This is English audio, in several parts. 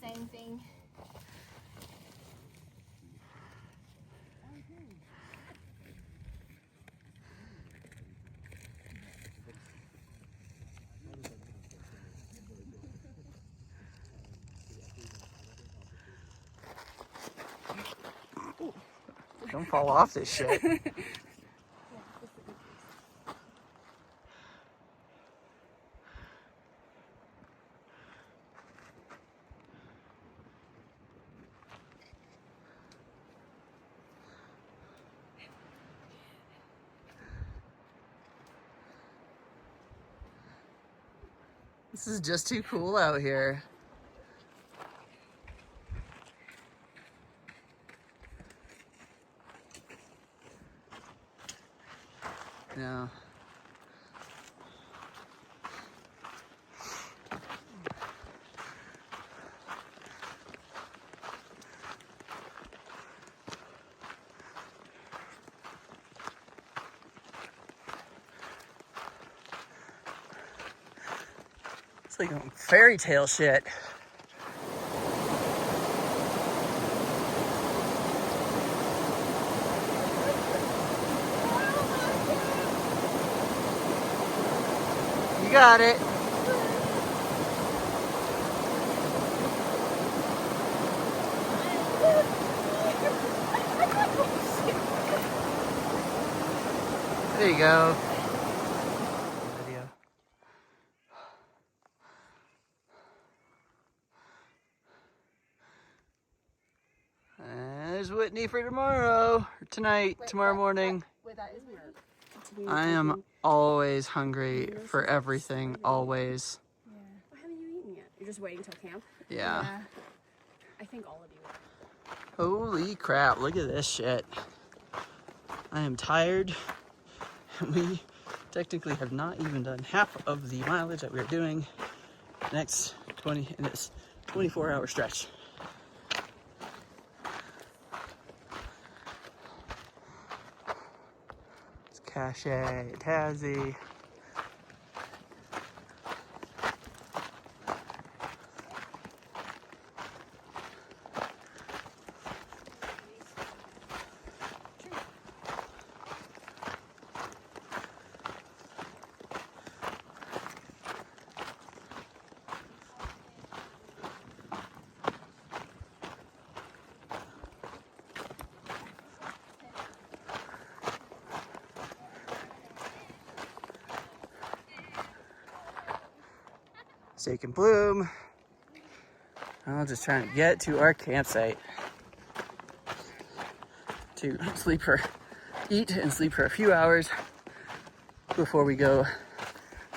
same thing. Don't fall off this shit. This is just too cool out here. No. It's like fairy tale shit. You got it. There you go. Video. And there's Whitney for tomorrow, or tonight, tomorrow morning. Wait, that is weird. I am always hungry for everything, always. Yeah. Why haven't you eaten yet? You're just waiting till camp? Yeah. I think all of you are. Holy crap, look at this shit. I am tired. We technically have not even done half of the mileage that we are doing next in this 24-hour stretch. It's Cache, Tazzy. Steak and Bloom. I'm just trying to get to our campsite to eat and sleep for a few hours before we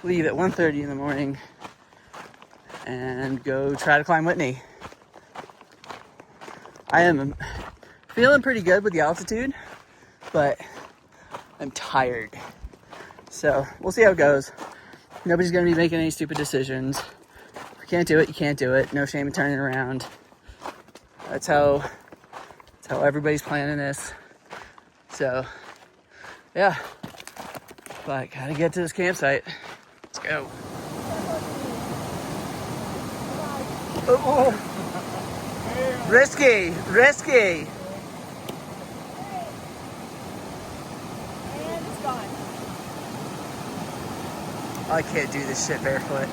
leave at 1:30 in the morning and go try to climb Whitney. I am feeling pretty good with the altitude, but I'm tired. So we'll see how it goes. Nobody's gonna be making any stupid decisions. If you can't do it, you can't do it. No shame in turning around. That's how everybody's planning this. So, yeah. But gotta get to this campsite. Let's go. Oh. Risky, risky. And it's gone. I can't do this shit barefoot.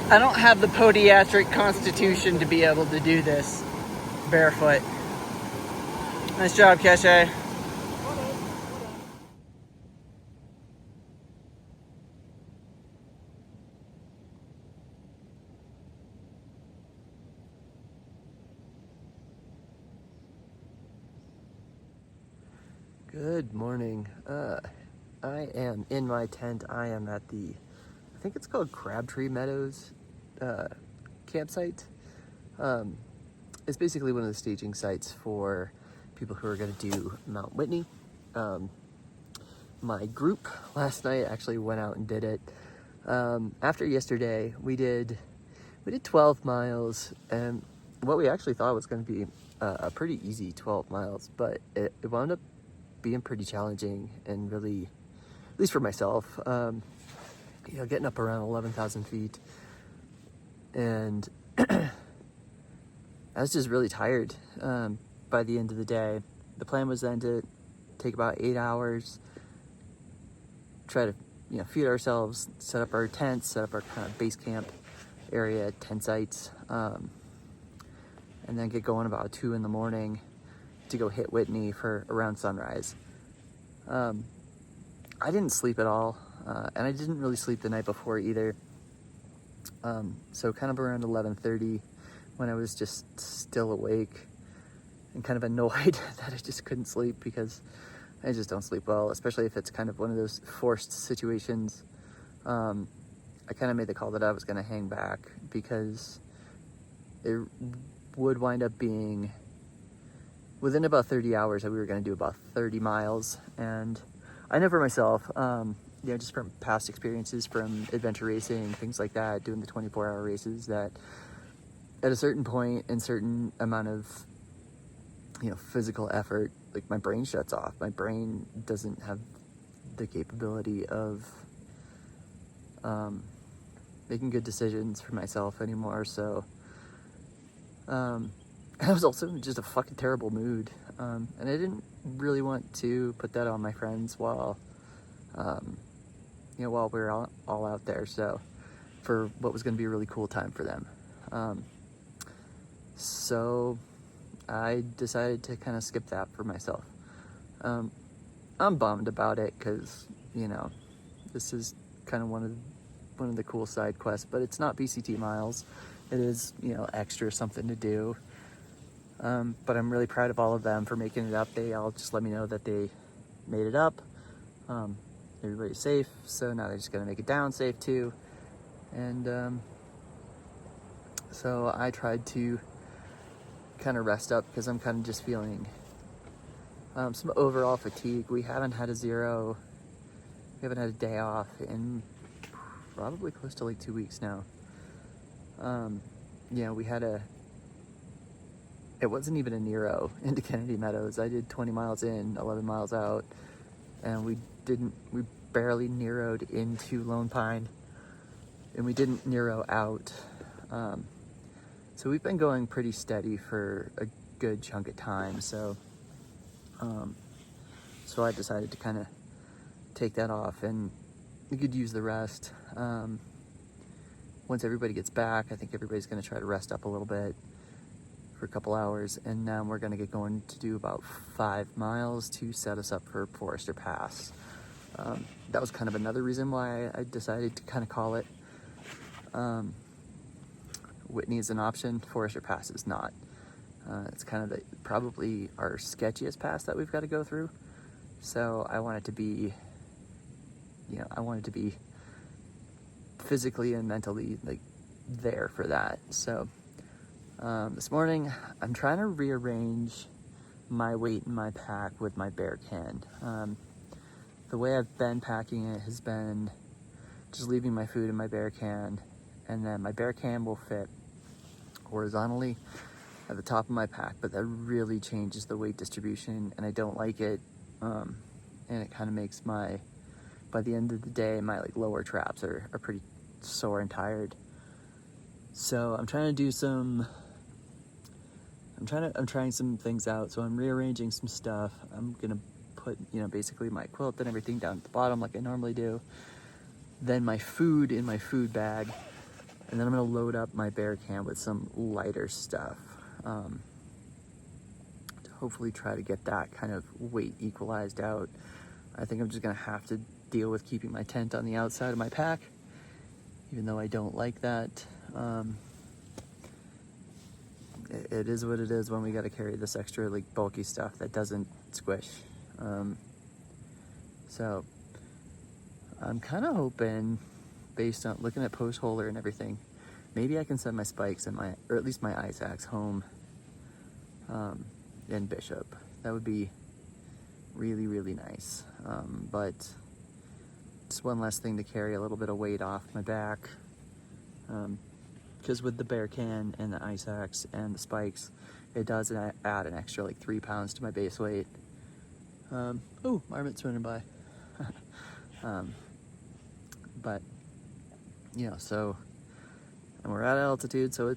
I don't have the podiatric constitution to be able to do this barefoot. Nice job, Cache. Good morning. I am in my tent. I am at I think it's called Crabtree Meadows campsite. It's basically one of the staging sites for people who are going to do Mount Whitney. My group last night actually went out and did it. After yesterday, we did 12 miles, and what we actually thought was going to be a pretty easy 12 miles, but it wound up being pretty challenging and really, at least for myself, getting up around 11,000 feet, and I was just really tired by the end of the day. The plan was then to take about 8 hours, try to feed ourselves, set up our tents, set up our kind of base camp area, tent sites, and then get going about 2 in the morning to go hit Whitney for around sunrise. I didn't sleep at all, and I didn't really sleep the night before either. So kind of around 11:30, when I was just still awake and kind of annoyed that I just couldn't sleep, because I just don't sleep well, especially if it's kind of one of those forced situations. I kind of made the call that I was going to hang back, because it would wind up being within about 30 hours that we were going to do about 30 miles. And I know for myself, just from past experiences from adventure racing, things like that, doing the 24-hour races, that at a certain point and certain amount of physical effort, like, my brain shuts off. My brain doesn't have the capability of making good decisions for myself anymore. So I was also in just a fucking terrible mood, and I didn't really want to put that on my friends while we were all out there, so for what was going to be a really cool time for them. So I decided to kind of skip that for myself. I'm bummed about it, because this is kind of one of the cool side quests, but it's not PCT miles. It is extra something to do. But I'm really proud of all of them for making it up. They all just let me know that they made it up. Everybody's safe, so now they're just gonna make it down safe too. And so I tried to kind of rest up, because I'm kind of just feeling some overall fatigue. We haven't had a day off in probably close to like 2 weeks now. It wasn't even a Nero into Kennedy Meadows. I did 20 miles in, 11 miles out, and we barely Nero'd into Lone Pine, and we didn't Nero out. So we've been going pretty steady for a good chunk of time. So I decided to kind of take that off, and we could use the rest. Once everybody gets back, I think everybody's going to try to rest up a little bit for a couple hours, and now we're going to get going to do about 5 miles to set us up for Forester Pass. That was kind of another reason why I decided to kind of call it. Whitney is an option, Forester Pass is not. It's kind of probably our sketchiest pass that we've got to go through. So I want it to be, physically and mentally like there for that. So this morning I'm trying to rearrange my weight in my pack with my bear can. The way I've been packing it has been just leaving my food in my bear can, and then my bear can will fit horizontally at the top of my pack, but that really changes the weight distribution, and I don't like it. And it kind of makes by the end of the day, my like lower traps are pretty sore and tired. So I'm trying some things out. So I'm rearranging some stuff. I'm gonna put, basically my quilt and everything down at the bottom like I normally do. Then my food in my food bag, and then I'm gonna load up my bear can with some lighter stuff. To hopefully try to get that kind of weight equalized out. I think I'm just gonna have to deal with keeping my tent on the outside of my pack, even though I don't like that. It is what it is when we got to carry this extra like bulky stuff that doesn't squish. So I'm kind of hoping, based on looking at post holder and everything, maybe I can send my spikes and or at least my ice axe home in Bishop. That would be really, really nice. But it's one less thing to carry a little bit of weight off my back. Because with the bear can and the ice axe and the spikes, it does add an extra like 3 pounds to my base weight. Oh, marmot swimming by. But you know, so, and we're at altitude, so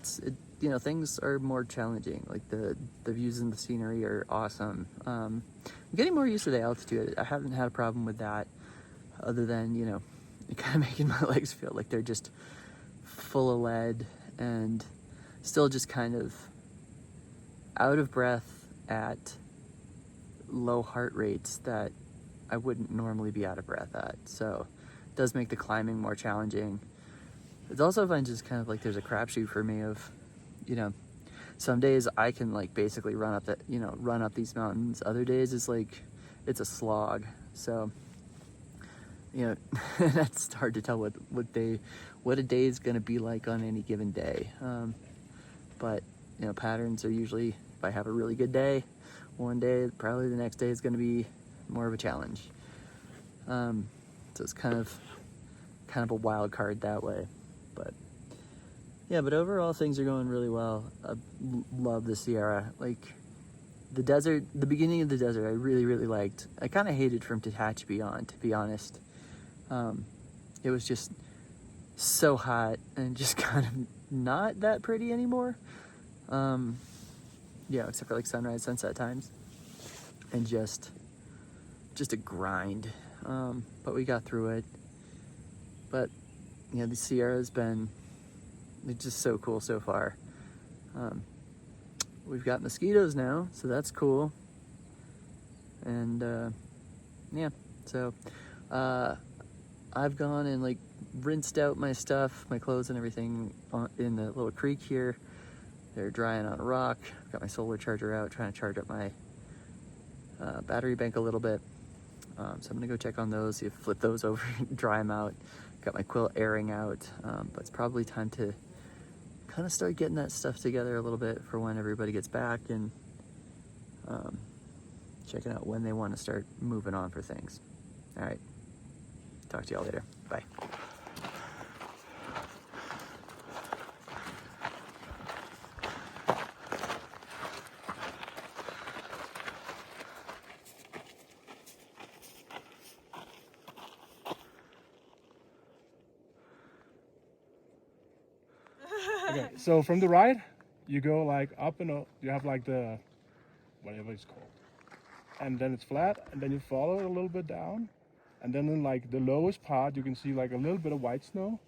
you know, things are more challenging. Like the views and the scenery are awesome. I'm getting more used to the altitude. I haven't had a problem with that, other than, you know, kind of making my legs feel like they're just full of lead and still just kind of out of breath at low heart rates that I wouldn't normally be out of breath at. So it does make the climbing more challenging. It's also, if I just kind of like, there's a crapshoot for me of, you know, some days I can like basically run up these mountains. Other days it's like, it's a slog. So, you know, that's hard to tell what a day is going to be like on any given day. But, you know, patterns are usually, if I have a really good day, one day, probably the next day is going to be more of a challenge. So it's kind of a wild card that way. But yeah, but overall things are going really well. I love the Sierra. Like the desert, the beginning of the desert, I really, really liked. I kind of hated from Detach Beyond, to be honest. It was just so hot and just kind of not that pretty anymore. Yeah, except for like sunrise, sunset times, and just a grind. But we got through it. But you know, the Sierra's been, it's just so cool so far. We've got mosquitoes now, so that's cool. And yeah, so I've gone and like rinsed out my stuff, my clothes and everything in the little creek here. They're drying on a rock. Got my solar charger out, trying to charge up my battery bank a little bit. So I'm gonna go check on those, see if flip those over, dry them out. Got my quilt airing out, but it's probably time to kind of start getting that stuff together a little bit for when everybody gets back, and checking out when they want to start moving on for things. All right, talk to y'all later. Bye. Okay, so from the right, you go like up and up. You have like the, whatever it's called. And then it's flat, and then you follow it a little bit down. And then in like the lowest part, you can see like a little bit of white snow.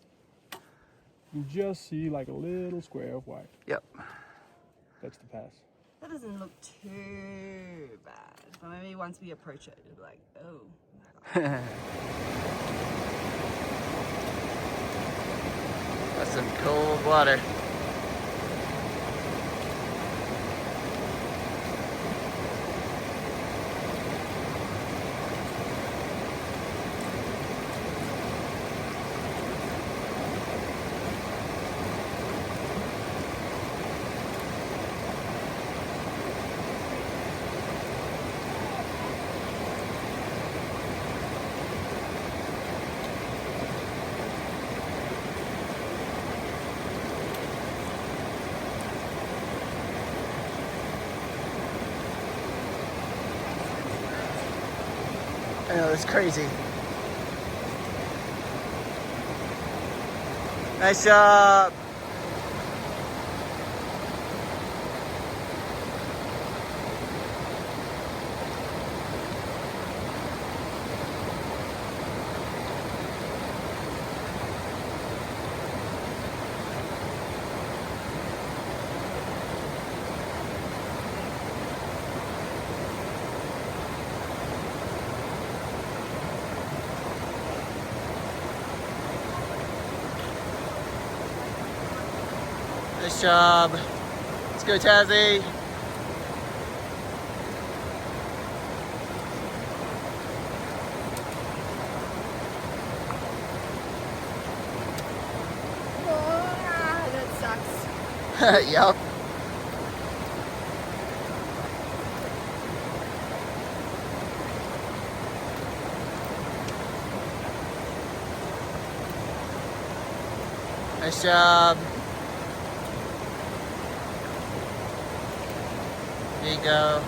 You just see like a little square of white. Yep. That's the pass. That doesn't look too bad. But maybe once we approach it, it'll be like, oh. That's some cold water. I know, it's crazy. Nice job. Nice job. Let's go, Tazzy. Yep. Nice job. There you go.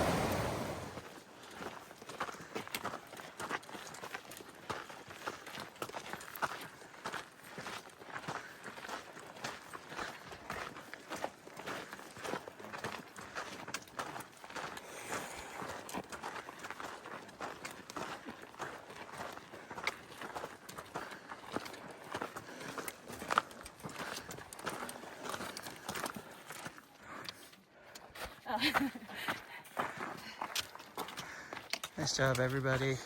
Nice job, everybody.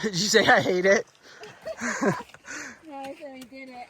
Did you say I hate it? No, I said we did it.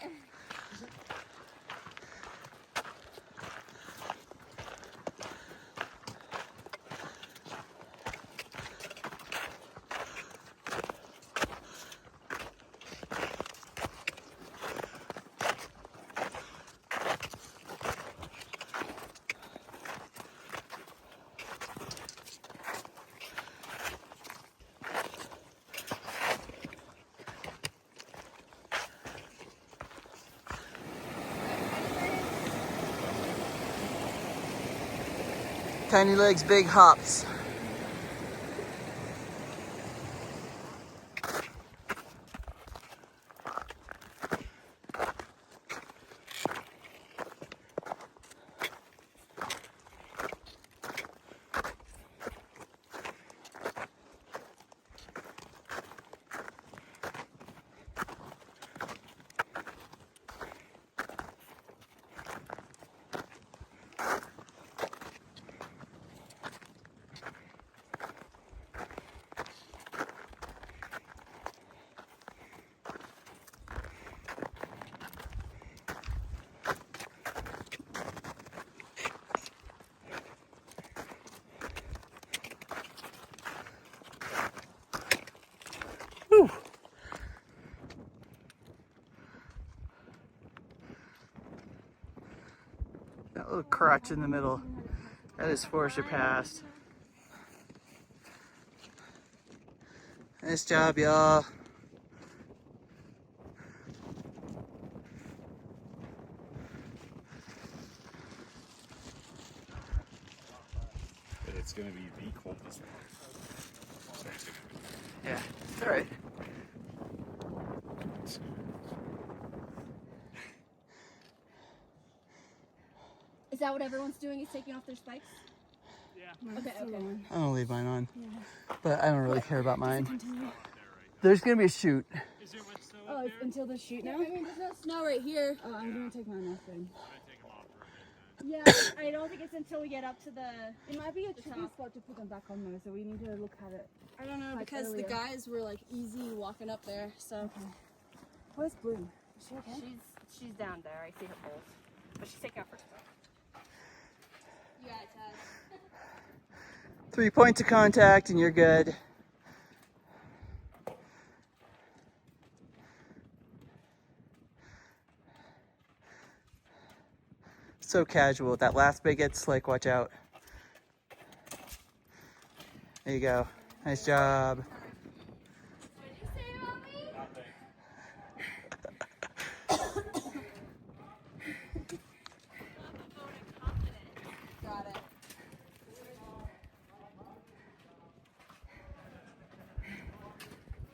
Tiny legs, big hops. Whew. That little crotch in the middle, that is for surpassed. Nice job, y'all. It's gonna be the coldest one. Yeah, it's all right. Is that what everyone's doing? Is taking off their spikes? Yeah. Okay, okay. I'm gonna leave mine on, but I don't really care about mine. There's gonna be a chute. Oh, it's until the shoot now? I mean, there's no snow right here. Oh, I'm gonna take mine off then. Yeah, I don't think it's until we get up to the... It might be a tricky spot to put them back on though, so we need to look at it. I don't know, Like because earlier. the guys were like easy walking up there, so... Okay. Where's Bloom? Is she okay? She's down there, I see her poles. But she's taking off her spikes. Yeah, it has. 3 points of contact and you're good. So casual. That last big hit slick, watch out. There you go. Nice job. What did you say about me? Got it.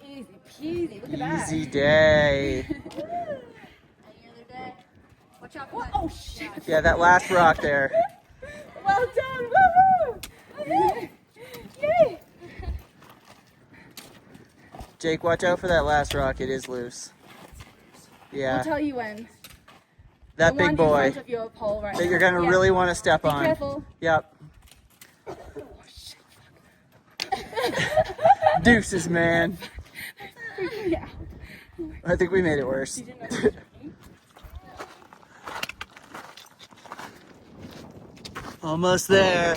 Easy peasy, look at that. Easy day. Any other day? Watch out for that. Oh, shit. Yeah, that last rock there. Well done, woohoo! Yay! Jake, watch out for that last rock. It is loose. I'll Yeah, tell you when. that The big one in boy front of your pole right that you're now. gonna Yeah. really want to step Be on. careful. Yep. Deuces, man. Yeah. I think we made it worse. Almost there.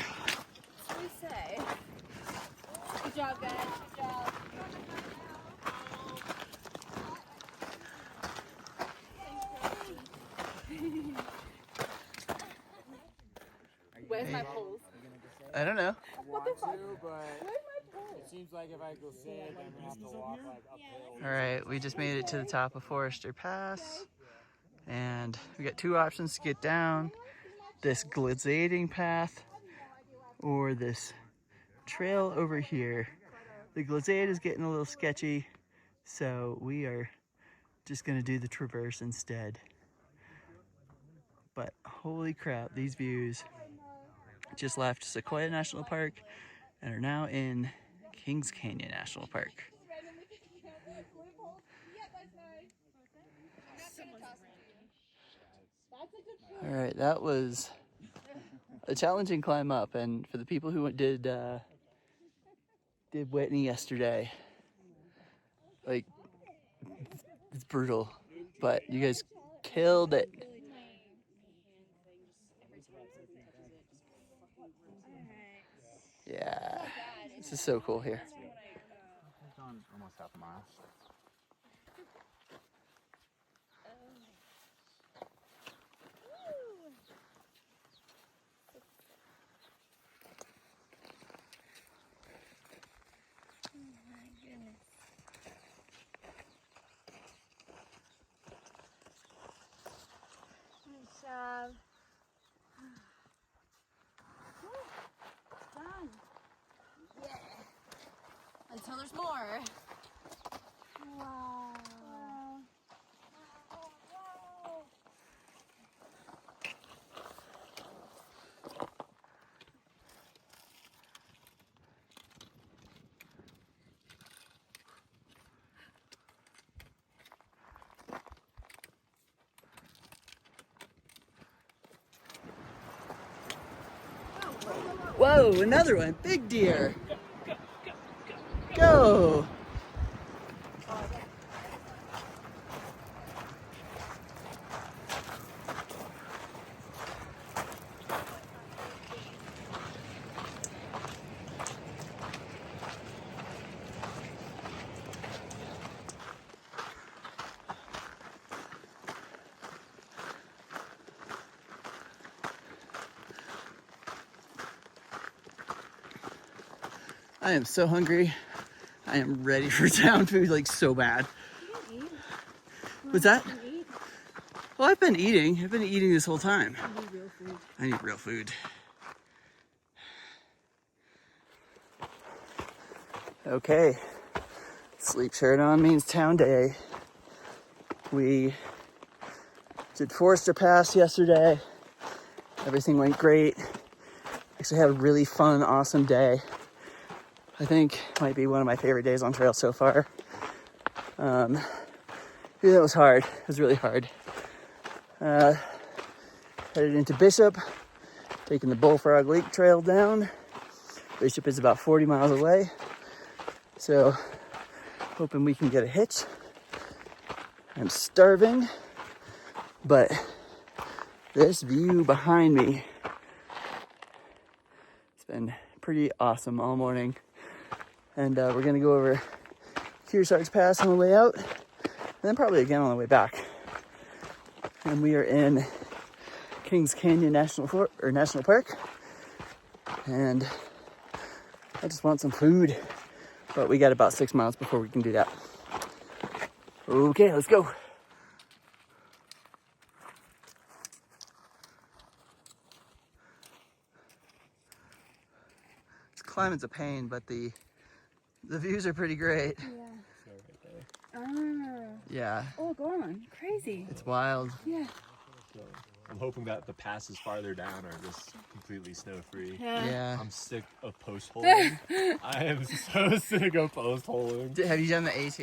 What do you say? Good job, guys. Good job. Where's my poles? I don't know. What the fuck? But Where's my poles? it seems like if I go sit, I'm gonna have to walk like uphill. All right, we just made it to the top of Forester Pass, and we got two options to get down: this glazading path or this trail over here. The glazade is getting a little sketchy, so we are just gonna do the traverse instead. But holy crap, these views. Just left Sequoia National Park and are now in Kings Canyon National Park. All right, that was a challenging climb up, and for the people who did Whitney yesterday, like, it's brutal, but you guys killed it. Yeah, this is so cool here. It's gone almost half a mile. Done. Yeah. Until there's more. Wow. Whoa, another one, big deer. Go. I am so hungry. I am ready for town food, like, so bad. What's that? Well, I've been eating this whole time. I need real food. Okay, sleep shirt on means town day. We did Forester Pass yesterday. Everything went great. Actually had a really fun, awesome day. I think might be one of my favorite days on trail so far. Yeah, it was hard. It was really hard. Headed into Bishop, taking the Bullfrog Lake Trail down. Bishop is about 40 miles away, so hoping we can get a hitch. I'm starving, but this view behind me, it's been pretty awesome all morning. And we're gonna go over Kearsarge Pass on the way out, and then probably again on the way back. And we are in Kings Canyon National Park, and I just want some food, but we got about 6 miles before we can do that. Okay, let's go. This climbing's a pain, but the views are pretty great. Yeah. Oh, go on. Crazy. It's wild. Yeah. So I'm hoping that the passes farther down are just completely snow-free. Yeah. I'm sick of post holing. I am so sick of post holing. Have you done the AT?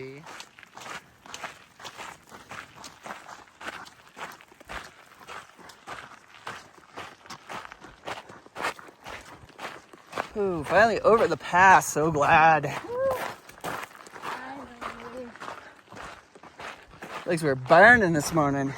Ooh, finally over the pass. So glad. Legs were burning this morning.